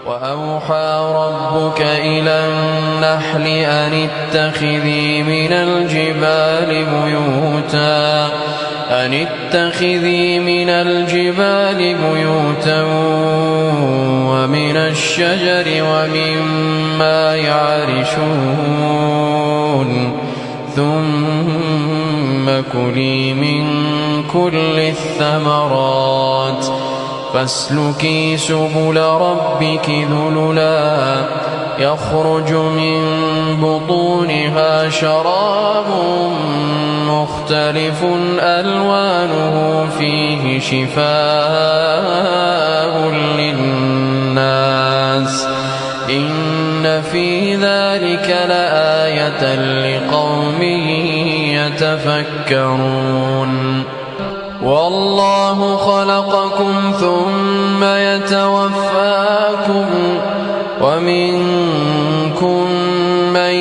وأوحى ربك إلى النحل أن اتخذي من الجبال بيوتا ومن الشجر ومما يعرشون ثم كلي من كل الثمرات فاسلكي سبل ربك ذللا يخرج من بطونها شراب مختلف ألوانه فيه شفاء للناس إن في ذلك لآية لقوم يتفكرون والله خلقكم ثم يتوفاكم ومنكم من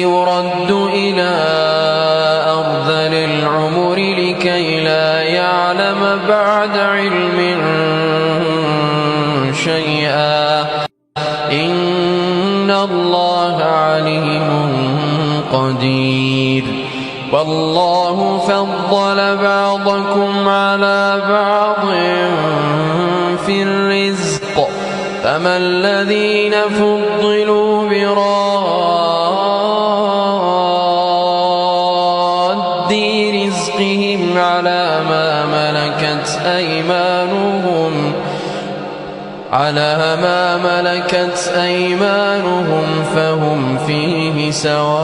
يرد إلى أرذل العمر لكي لا يعلم بعد علم شيئا إن الله عليم قدير والله فضل بعضكم على بعض في الرزق فما الذين فضلوا براد رزقهم على ما ملكت أيمانهم فهم فيه سواء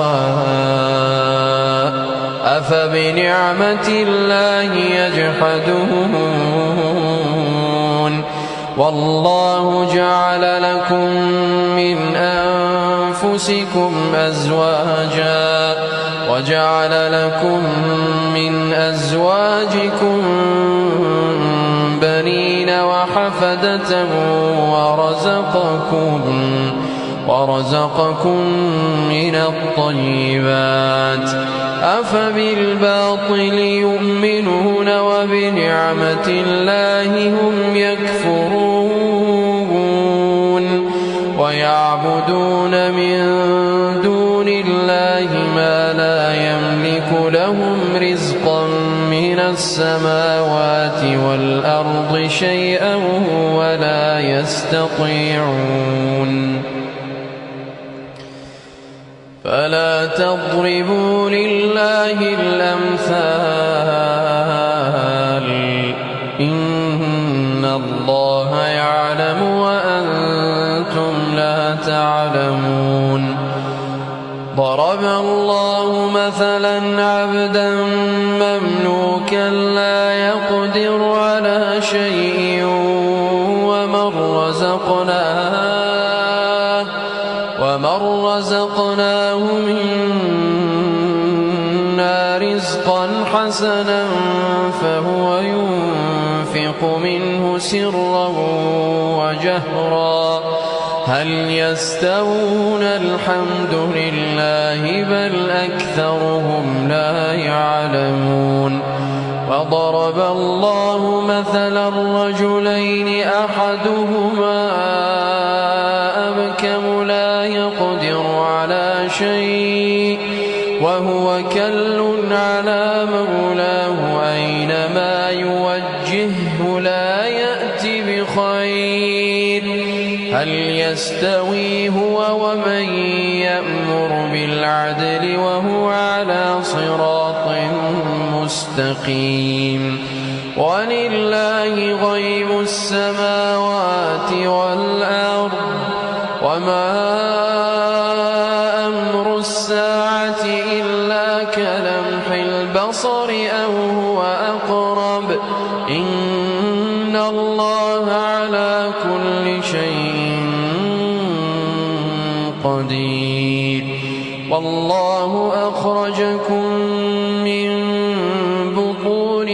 أفبنعمة الله يجحدون والله جعل لكم من أنفسكم أزواجا وجعل لكم من أزواجكم بنين وحفدة ورزقكم من الطيبات أفبالباطل يؤمنون وبنعمة الله هم يكفرون ويعبدون من دون الله ما لا يملك لهم رزقا من السماوات والأرض شيئا ولا يستطيعون فلا تضربوا لله الأمثال إن الله يعلم وأنتم لا تعلمون ضرب الله مثلا عبدا مملوكا لا يقدر على شيء ومن رزقناه منا رزقا حسنا فهو ينفق منه سرا وجهرا هل يستوون الحمد لله بل أكثرهم لا يعلمون وضرب الله مثلا رجلين أحدهما أبكم لا يقدر على شيء وهو كل على مولاه أينما يوجهه لا يأتي بخير هل يستوي هو ومن يأمر بالعدل وهو على صراط مستقيم ولله غيب السماوات والأرض وما أمر الساعة إلا كلمح البصر أو هو أقرب إن الله على كل شيء قدير والله أخرجكم من بطون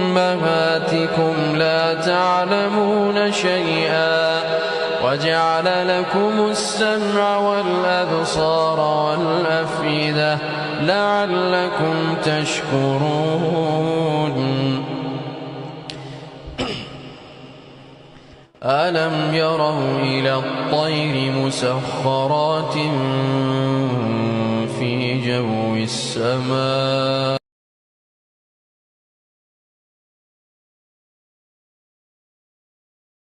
أمهاتكم لا تعلمون شيئا وجعل لكم السمع والأبصار والأفئدة لعلكم تشكرون ألم يروا إلى الطير مسخرات في جو السماء